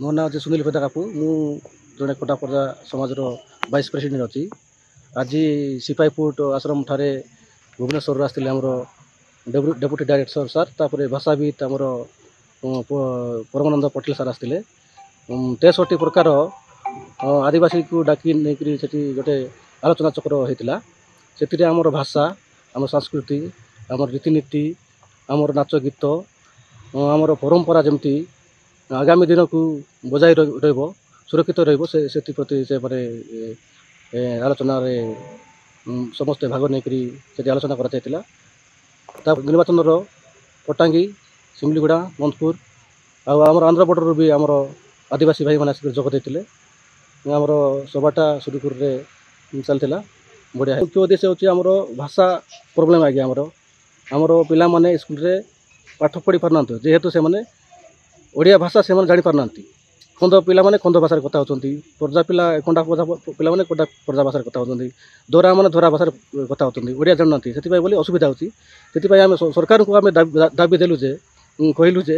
ମୋ ନାଁ ହେଉଛି ସୁନୀଲ ଭେଦା କାପୁ। ମୁଁ ଜଣେ କୋଟାପର୍ଜା ସମାଜର ଭାଇସ୍ ପ୍ରେସିଡେଣ୍ଟ ଅଛି। ଆଜି ସିପାହୀପୁର ଆଶ୍ରମଠାରେ ଭୁବନେଶ୍ୱରରୁ ଆସିଥିଲେ ଆମର ଡେପୁଟି ଡାଇରେକ୍ଟର ସାର୍, ତାପରେ ଭାଷାବିତ୍ ଆମର ପରମାନନ୍ଦ ପଟେଲ ସାର୍ ଆସିଥିଲେ। 63 ପ୍ରକାର ଆଦିବାସୀକୁ ଡାକି ନେଇକରି ସେଠି ଗୋଟେ ଆଲୋଚନା ଚକ୍ର ହୋଇଥିଲା। ସେଥିରେ ଆମର ଭାଷା, ଆମର ସଂସ୍କୃତି, ଆମର ରୀତିନୀତି, ଆମର ନାଚ ଗୀତ, ଆମର ପରମ୍ପରା ଯେମିତି ଆଗାମୀ ଦିନକୁ ବଜାୟ ରହିବ, ସୁରକ୍ଷିତ ରହିବ, ସେଥିପ୍ରତି ସେମାନେ ଆଲୋଚନାରେ ସମସ୍ତେ ଭାଗ ନେଇକରି ସେଠି ଆଲୋଚନା କରାଯାଇଥିଲା। ତା ନିର୍ବାଚନର ପଟାଙ୍ଗୀ, ସିମଲିଗୁଡ଼ା, ମନ୍ଦପୁର ଆଉ ଆମର ଆନ୍ଧ୍ର ବର୍ଡ଼ରରୁ ବି ଆମର ଆଦିବାସୀ ଭାଇମାନେ ଆସିକି ଯୋଗ ଦେଇଥିଲେ। ଆମର ସଭାଟା ସୁରୁଖୁରୁରେ ଚାଲିଥିଲା, ବଢ଼ିଆ। ମୁଖ୍ୟ ଉଦ୍ଦେଶ୍ୟ ହେଉଛି ଆମର ଭାଷା ପ୍ରୋବ୍ଲେମ୍। ଆଜ୍ଞା ଆମର ପିଲାମାନେ ସ୍କୁଲରେ ପାଠ ପଢ଼ି ପାରୁନାହାନ୍ତି, ଯେହେତୁ ସେମାନେ ଓଡ଼ିଆ ଭାଷା ସେମାନେ ଜାଣିପାରୁନାହାନ୍ତି। ଖଣ୍ଡ ପିଲାମାନେ ଖଣ୍ଡ ଭାଷାରେ କଥା ହେଉଛନ୍ତି, ପର୍ଜା କଣ୍ଡା ପିଲାମାନେ କଣ୍ଡା ପର୍ଜା ଭାଷାରେ କଥା ହେଉଛନ୍ତି, ଦୋରାମାନେ ଦୋରା ଭାଷାରେ କଥା ହେଉଛନ୍ତି, ଓଡ଼ିଆ ଜାଣୁନାହାନ୍ତି। ସେଥିପାଇଁ ବୋଲି ଅସୁବିଧା ହେଉଛି। ସେଥିପାଇଁ ଆମେ ସରକାରଙ୍କୁ ଆମେ ଦାବି ଦେଲୁ ଯେ କହିଲୁ ଯେ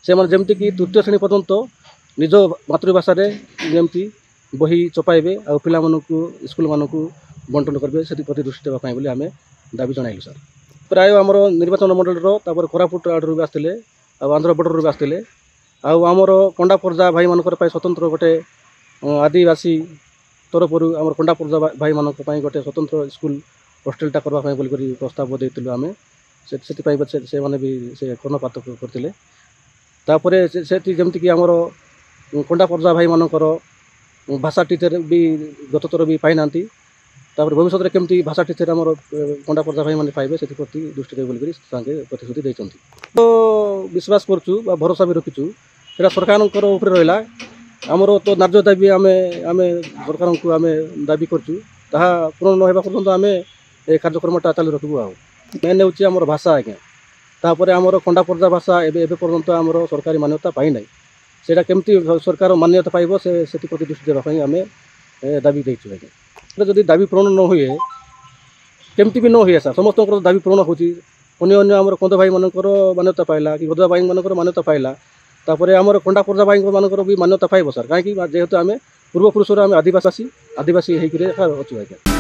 ସେମାନେ ଯେମିତିକି ତୃତୀୟ ଶ୍ରେଣୀ ପର୍ଯ୍ୟନ୍ତ ନିଜ ମାତୃଭାଷାରେ ଯେମିତି ବହି ଚପାଇବେ ଆଉ ପିଲାମାନଙ୍କୁ ସ୍କୁଲମାନଙ୍କୁ ବଣ୍ଟନ କରିବେ, ସେଥିପ୍ରତି ଦୃଷ୍ଟି ଦେବା ପାଇଁ ବୋଲି ଆମେ ଦାବି ଜଣାଇଲୁ ସାର୍। ପ୍ରାୟ ଆମର ନିର୍ବାଚନ ମଣ୍ଡଳୀର ତାପରେ କୋରାପୁଟ ଆଡ଼ରୁ ବି ଆସିଥିଲେ ଆଉ ଆନ୍ଧ୍ର ବର୍ଡ଼ରରୁ ବି ଆସିଥିଲେ। ଆଉ ଆମର କଣ୍ଡା ପର୍ଜା ଭାଇମାନଙ୍କର ପାଇଁ ସ୍ୱତନ୍ତ୍ର ଗୋଟେ ଆଦିବାସୀ ତରଫରୁ ଆମର କଣ୍ଡା ପର୍ଜା ଭାଇମାନଙ୍କ ପାଇଁ ଗୋଟେ ସ୍ୱତନ୍ତ୍ର ସ୍କୁଲ ହଷ୍ଟେଲଟା କରିବା ପାଇଁ ବୋଲିକରି ପ୍ରସ୍ତାବ ଦେଇଥିଲୁ ଆମେ। ସେଥିପାଇଁ ସେମାନେ ବି ସେ କର୍ଣ୍ଣପାତ କରିଥିଲେ। ତାପରେ ସେଠି ଯେମିତିକି ଆମର କଣ୍ଡା ପର୍ଜା ଭାଇମାନଙ୍କର ଭାଷା ଟିଚର ବି ଗତ ଥର ବି ପାଇନାହାନ୍ତି। ତାପରେ ଭବିଷ୍ୟତରେ କେମିତି ଭାଷା ଟିଚର ଆମର କଣ୍ଡା ପର୍ଜା ଭାଇମାନେ ପାଇବେ, ସେଥିପ୍ରତି ଦୃଷ୍ଟି ଦେବେ ବୋଲିକରି ତାଙ୍କେ ପ୍ରତିଶ୍ରୁତି ଦେଇଛନ୍ତି। ତ ବିଶ୍ୱାସ କରୁଛୁ ବା ଭରସା ବି ରଖିଛୁ, ସେଇଟା ସରକାରଙ୍କର ଉପରେ ରହିଲା। ଆମର ତ ନ୍ୟାଯ୍ୟ ଦାବି ଆମେ ସରକାରଙ୍କୁ ଆମେ ଦାବି କରୁଛୁ, ତାହା ପୂରଣ ନ ହେବା ପର୍ଯ୍ୟନ୍ତ ଆମେ ଏ କାର୍ଯ୍ୟକ୍ରମଟା ଚାଲୁ ରଖିବୁ। ଆଉ ମେନ୍ ହେଉଛି ଆମର ଭାଷା ଆଜ୍ଞା। ତାପରେ ଆମର କଣ୍ଡା ପର୍ଜା ଭାଷା ଏବେ ପର୍ଯ୍ୟନ୍ତ ଆମର ସରକାରୀ ମାନ୍ୟତା ପାଇନାହିଁ। ସେଇଟା କେମିତି ସରକାର ମାନ୍ୟତା ପାଇବ, ସେଥିପ୍ରତି ଦୃଷ୍ଟି ଦେବା ପାଇଁ ଆମେ ଦାବି ଦେଇଛୁ ଆଜ୍ଞା। ଯଦି ଦାବି ପୂରଣ ନ ହୁଏ, କେମିତି ବି ନ ହୁଏ ସାର୍, ସମସ୍ତଙ୍କର ଦାବି ପୂରଣ ହେଉଛି। ଅନ୍ୟ ଆମର କନ୍ଧ ଭାଇମାନଙ୍କର ମାନ୍ୟତା ପାଇଲା କି ଗଦୁଆ ଭାଇମାନଙ୍କର ମାନ୍ୟତା ପାଇଲା, ତାପରେ ଆମର କଣ୍ଡା ପର୍ଜା ଭାଇମାନଙ୍କର ବି ମାନ୍ୟତା ପାଇବ ସାର୍। କାହିଁକି ଯେହେତୁ ଆମେ ପୂର୍ବପୁରୁଷରୁ ଆମେ ଆଦିବାସୀ ହେଇକରି ଅଛୁ ଆଜ୍ଞା।